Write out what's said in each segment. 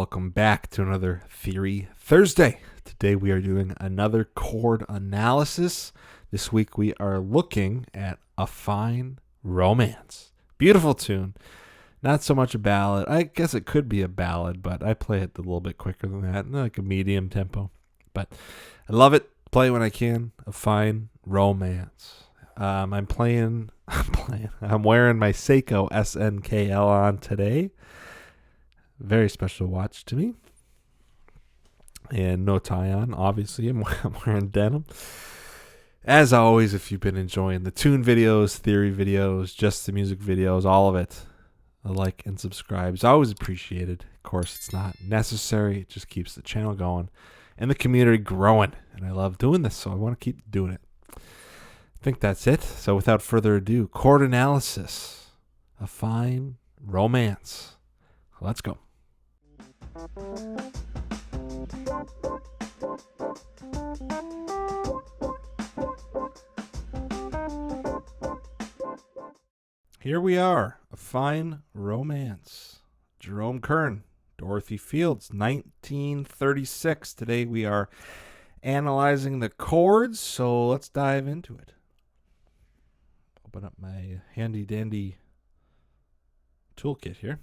welcome back to another Theory Thursday. Today we are doing another chord analysis. This week we are looking at A Fine Romance. Beautiful tune. Not so much a ballad. I guess it could be a ballad, but I play it a little bit quicker than that, like a medium tempo. But I love it. Play it when I can. A Fine Romance. I'm wearing my Seiko SNKL on today. Very special watch to me. And no tie on, obviously. I'm wearing denim. As always, if you've been enjoying the tune videos, theory videos, just the music videos, all of it, a like and subscribe is always appreciated. Of course, it's not necessary. It just keeps the channel going and the community growing. And I love doing this, so I want to keep doing it. I think that's it. So without further ado, chord analysis. A Fine Romance. Let's go. Here we are, A Fine Romance. Jerome Kern, Dorothy Fields, 1936. Today we are analyzing the chords, so let's dive into it. Open up my handy dandy toolkit here.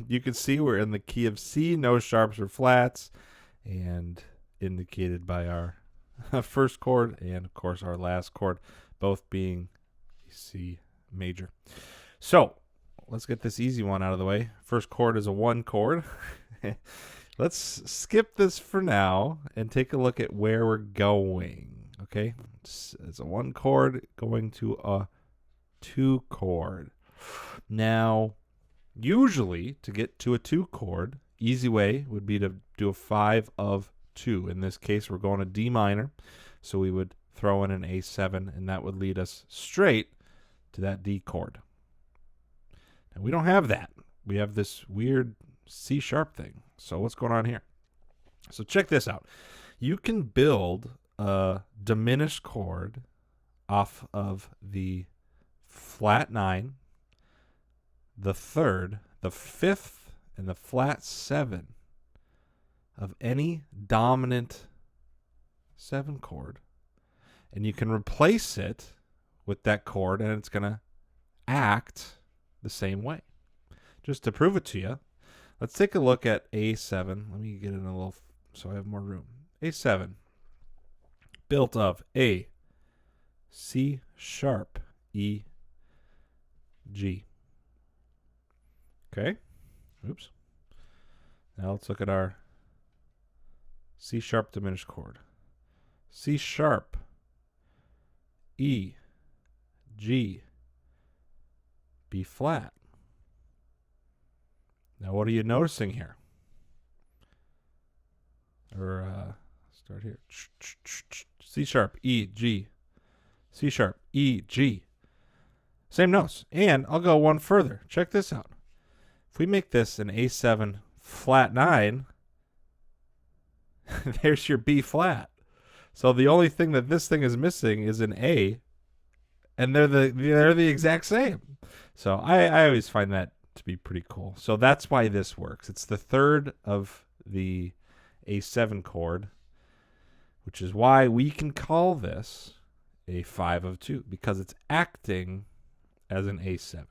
You can see we're in the key of C, no sharps or flats, and indicated by our first chord and of course our last chord, both being C major. So let's get this easy one out of the way. First chord is a 1 chord. Let's skip this for now and take a look at where we're going. Okay, it's a 1 chord going to a 2 chord. Now usually, to get to a 2 chord, easy way would be to do a 5 of 2. In this case, we're going to D minor, so we would throw in an A7, and that would lead us straight to that D chord. Now, we don't have that. We have this weird C sharp thing. So what's going on here? So check this out. You can build a diminished chord off of the flat 9, the 3rd, the 5th, and the flat 7 of any dominant 7 chord. And you can replace it with that chord, and it's going to act the same way. Just to prove it to you, let's take a look at A7. Let me get in a little so I have more room. A7, built of A, C sharp, E, G. Okay. Oops. Now let's look at our C sharp diminished chord. C sharp, E, G, B flat. Now what are you noticing here? Or start here. C sharp, E, G. C sharp, E, G. Same notes. And I'll go one further. Check this out. If we make this an A7 flat 9, there's your B flat. So the only thing that this thing is missing is an A, and they're the exact same. So I always find that to be pretty cool. So that's why this works. It's the 3rd of the A7 chord, which is why we can call this a 5 of 2, because it's acting as an A7.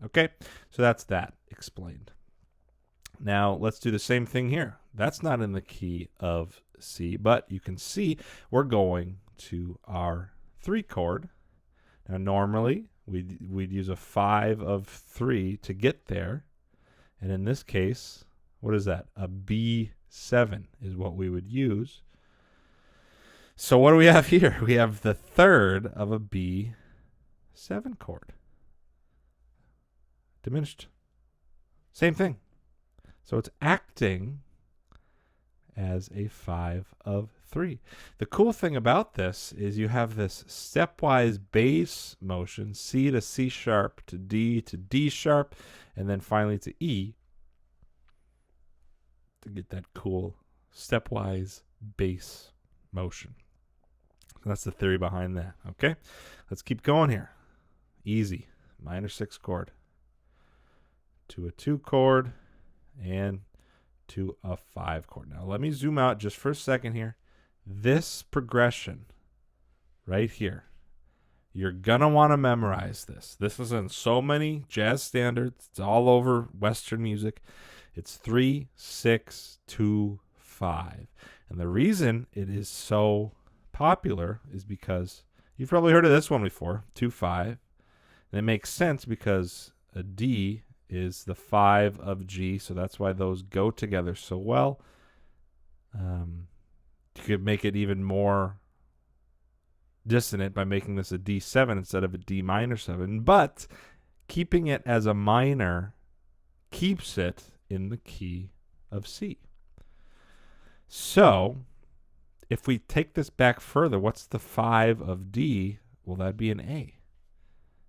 Okay, so that's that explained. Now let's do the same thing here. That's not in the key of C, but you can see we're going to our 3 chord. Now normally we'd use a 5 of 3 to get there, and in this case, what is that? A B7 is what we would use. So what do we have here? We have the 3rd of a B7 chord. Diminished. Same thing. So it's acting as a 5 of 3. The cool thing about this is you have this stepwise bass motion, C to C sharp to D sharp, and then finally to E, to get that cool stepwise bass motion. So that's the theory behind that. Okay, let's keep going here. Easy. Minor 6 chord to a 2 chord and to a 5 chord. Now, let me zoom out just for a second here. This progression right here, you're going to want to memorize this. This is in so many jazz standards. It's all over Western music. It's 3, 6, 2, 5. And the reason it is so popular is because you've probably heard of this one before, 2, 5. And it makes sense because a D is the 5 of G, so that's why those go together so well. You could make it even more dissonant by making this a D7 instead of a D minor 7, but keeping it as a minor keeps it in the key of C. So if we take this back further, what's the 5 of D? Well, that'd be an A.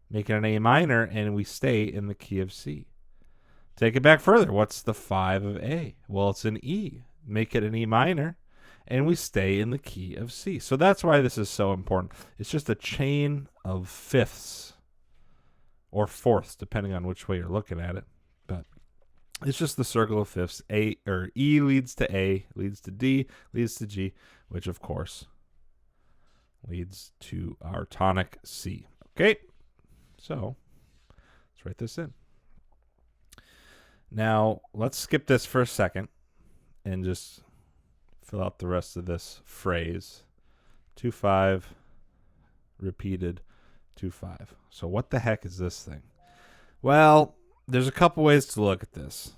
Make it an A minor, and we stay in the key of C. Take it back further. What's the 5 of A? Well, it's an E. Make it an E minor, and we stay in the key of C. So that's why this is so important. It's just a chain of fifths or fourths, depending on which way you're looking at it. But it's just the circle of fifths. A or E leads to A, leads to D, leads to G, which of course leads to our tonic C. Okay, so let's write this in. Now let's skip this for a second and just fill out the rest of this phrase. 2, 5, repeated, 2, 5. So what the heck is this thing? Well, there's a couple ways to look at this.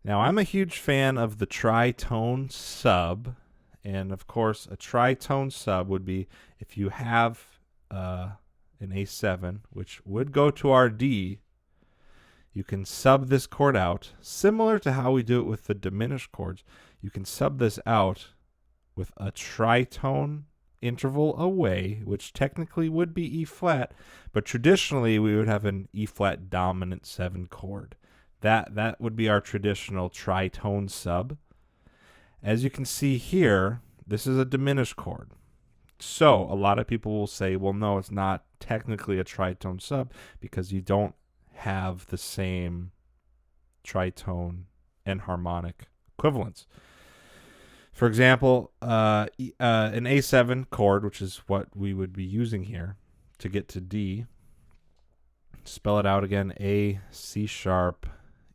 Now, I'm a huge fan of the tritone sub. And, of course, a tritone sub would be if you have an A7, which would go to our D, you can sub this chord out, similar to how we do it with the diminished chords. You can sub this out with a tritone interval away, which technically would be E flat, but traditionally we would have an E flat dominant 7 chord. That would be our traditional tritone sub. As you can see here, this is a diminished chord. So a lot of people will say, well, no, it's not technically a tritone sub because you don't have the same tritone and harmonic equivalents. For example, an A7 chord, which is what we would be using here to get to D. Spell it out again, A, C sharp,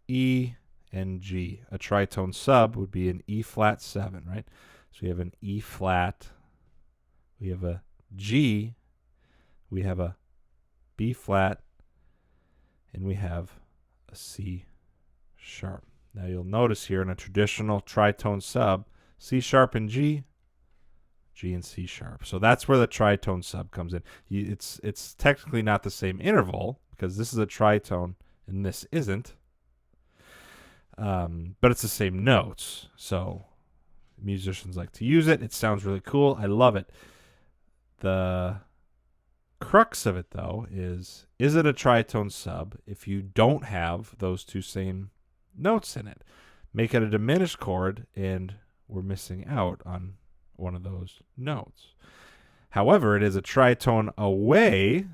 E, and G. A tritone sub would be an E flat 7, right? So we have an E flat, we have a G, we have a B flat, and we have a C sharp. Now you'll notice here in a traditional tritone sub, C sharp and G, G and C sharp. So that's where the tritone sub comes in. It's technically not the same interval because this is a tritone and this isn't. But it's the same notes. So musicians like to use it. It sounds really cool. I love it. The crux of it, though, is it a tritone sub if you don't have those two same notes in it? Make it a diminished chord, and we're missing out on one of those notes. However, it is a tritone away,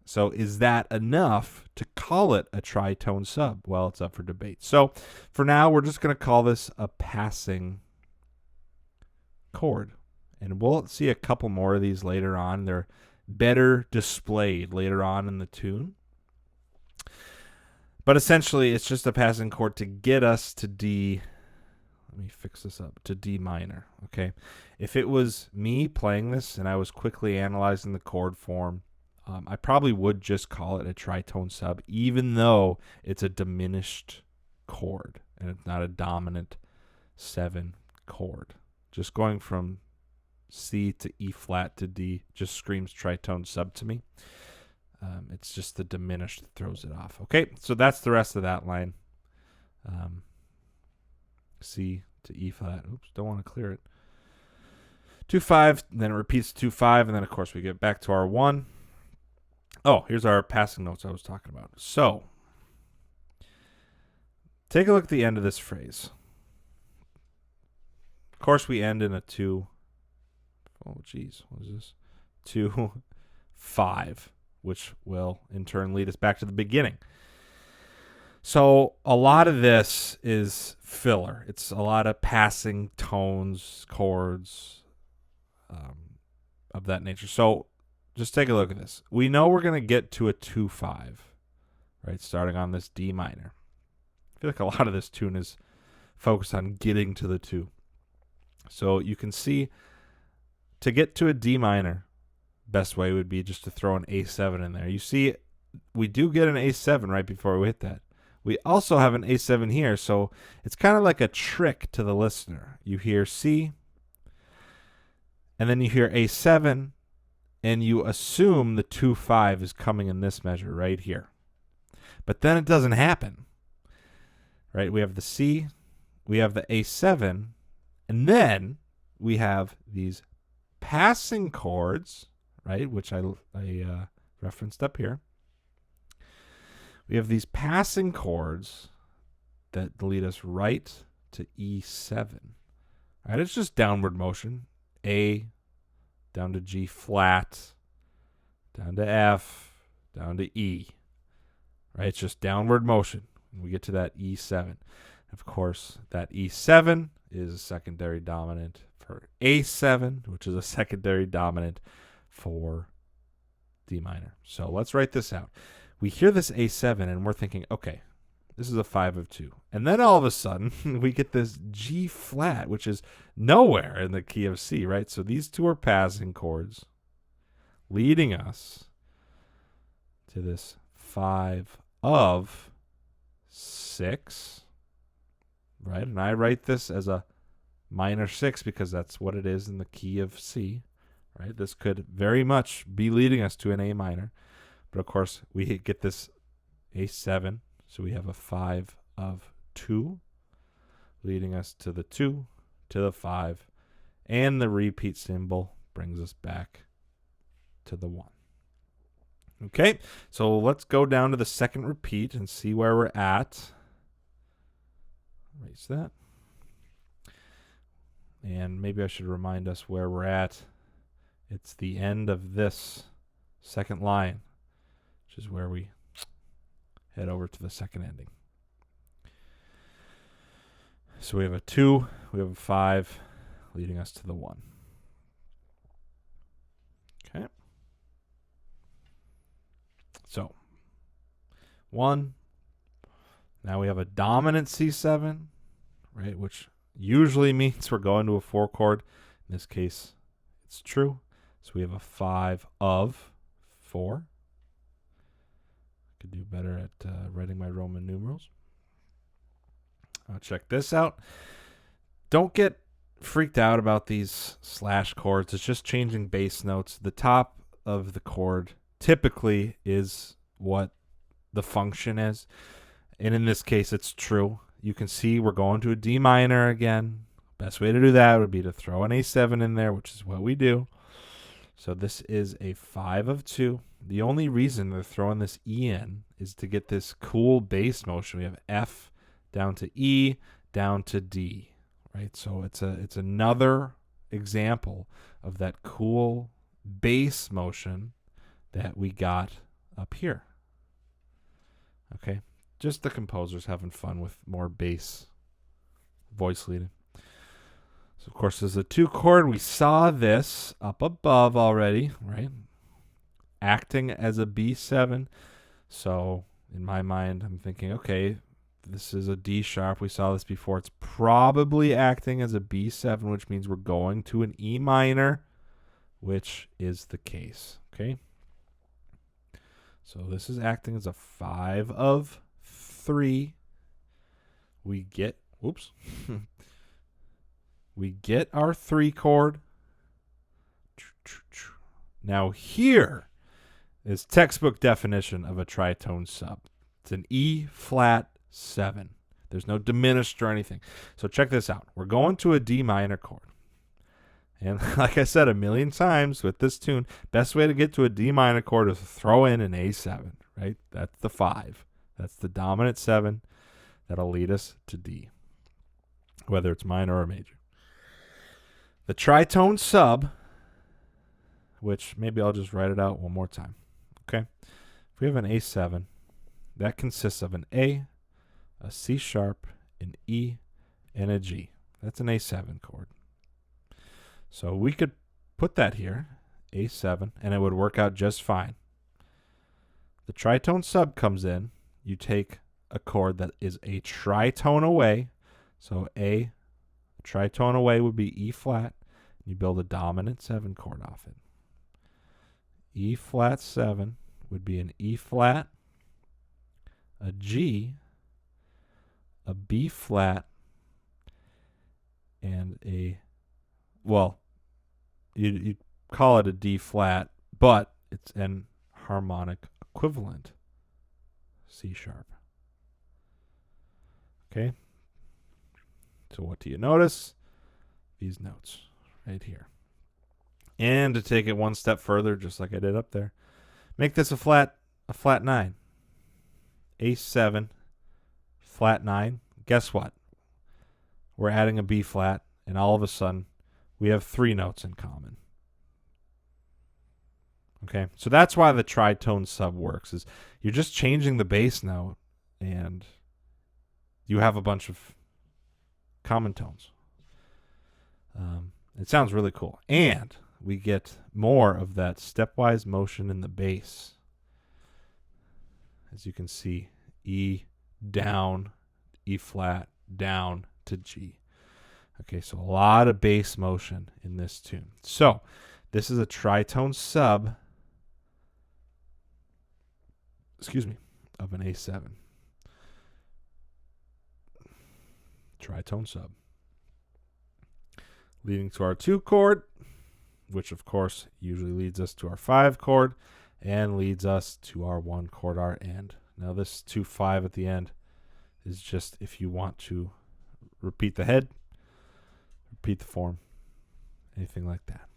so is that enough to call it a tritone sub? Well, it's up for debate. So for now, we're just going to call this a passing chord, and we'll see a couple more of these later on. They're better displayed later on in the tune. But essentially, it's just a passing chord to get us to D. Let me fix this up. To D minor, okay? If it was me playing this and I was quickly analyzing the chord form, I probably would just call it a tritone sub, even though it's a diminished chord and it's not a dominant 7 chord. Just going from C to E flat to D just screams tritone sub to me. It's just the diminished that throws it off. Okay, so that's the rest of that line. C to E flat. Oops, don't want to clear it. 2, 5, then it repeats 2, 5, and then of course we get back to our 1. Oh, here's our passing notes I was talking about. So, take a look at the end of this phrase. Of course, we end in a 2. Oh, geez, what is this? 2, 5, which will in turn lead us back to the beginning. So a lot of this is filler. It's a lot of passing tones, chords, of that nature. So just take a look at this. We know we're going to get to a 2-5, right, starting on this D minor. I feel like a lot of this tune is focused on getting to the 2. So you can see to get to a D minor, best way would be just to throw an A7 in there. You see, we do get an A7 right before we hit that. We also have an A7 here, so it's kind of like a trick to the listener. You hear C, and then you hear A7, and you assume the 2-5 is coming in this measure right here. But then it doesn't happen, right? We have the C, we have the A7, and then we have these passing chords, right, which I referenced up here. We have these passing chords that lead us right to E7. All right, it's just downward motion. A down to G flat, down to F, down to E. Right, it's just downward motion. We get to that E7. Of course, that E7 is a secondary dominant for A7, which is a secondary dominant for D minor. So let's write this out. We hear this A7 and we're thinking, okay, this is a 5 of 2. And then all of a sudden we get this G flat, which is nowhere in the key of C, right? So these two are passing chords leading us to this 5 of 6, right? And I write this as a minor 6 because that's what it is in the key of C, right? This could very much be leading us to an A minor. But of course, we get this A7, so we have a 5 of 2, leading us to the 2, to the 5, and the repeat symbol brings us back to the 1. Okay, so let's go down to the second repeat and see where we're at. Erase that. And maybe I should remind us where we're at. It's the end of this second line, which is where we head over to the second ending. So we have a 2, we have a 5, leading us to the 1. Okay. So 1. Now we have a dominant C7, right, which usually means we're going to a 4 chord. In this case, it's true. So we have a 5 of 4. Could do better at writing my Roman numerals. Check this out. Don't get freaked out about these slash chords. It's just changing bass notes. The top of the chord typically is what the function is. And in this case, it's true. You can see we're going to a D minor again. Best way to do that would be to throw an A7 in there, which is what we do. So this is a 5 of 2. The only reason they're throwing this E in is to get this cool bass motion. We have F down to E, down to D, right? So it's another example of that cool bass motion that we got up here. Okay, just the composers having fun with more bass voice leading. So of course, there's a 2 chord. We saw this up above already, right? Acting as a B7. So in my mind, I'm thinking, okay, this is a D sharp. We saw this before. It's probably acting as a B7, which means we're going to an E minor, which is the case. Okay. So this is acting as a 5 of 3. We get, whoops. We get our 3 chord. Now here is textbook definition of a tritone sub. It's an E flat 7. There's no diminished or anything. So check this out. We're going to a D minor chord. And like I said a million times with this tune, best way to get to a D minor chord is to throw in an A7, right? That's the 5. That's the dominant 7 that'll lead us to D, whether it's minor or major. The tritone sub, which maybe I'll just write it out one more time. Okay? If we have an A7, that consists of an A, a C sharp, an E, and a G. That's an A7 chord. So we could put that here, A7, and it would work out just fine. The tritone sub comes in. You take a chord that is a tritone away. So A tritone away would be E flat. You build a dominant 7 chord off it. E flat 7 would be an E flat, a G, a B flat, and a, well, you'd call it a D flat, but it's an harmonic equivalent C sharp. Okay? So what do you notice? These notes right here. And to take it one step further, just like I did up there, make this a flat 9. A7, flat 9. Guess what? We're adding a B flat, and all of a sudden, we have 3 notes in common. Okay, so that's why the tritone sub works, is you're just changing the bass note, and you have a bunch of common tones. It sounds really cool. And we get more of that stepwise motion in the bass. As you can see, E down, E flat, down to G. Okay, so a lot of bass motion in this tune. So this is a tritone sub, of an A7. Tritone sub. Leading to our 2 chord, which of course usually leads us to our 5 chord and leads us to our 1 chord our end. Now this 2-5 at the end is just if you want to repeat the head, repeat the form, anything like that.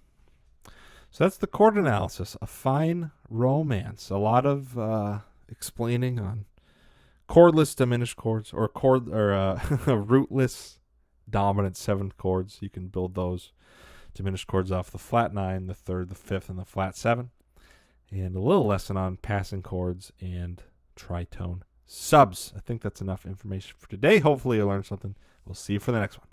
So that's the chord analysis, a fine romance. A lot of explaining on chordless diminished chords or rootless dominant 7th chords. You can build those diminished chords off the flat 9, the 3rd, the 5th, and the flat 7. And a little lesson on passing chords and tritone subs. I think that's enough information for today. Hopefully you learned something. We'll see you for the next one.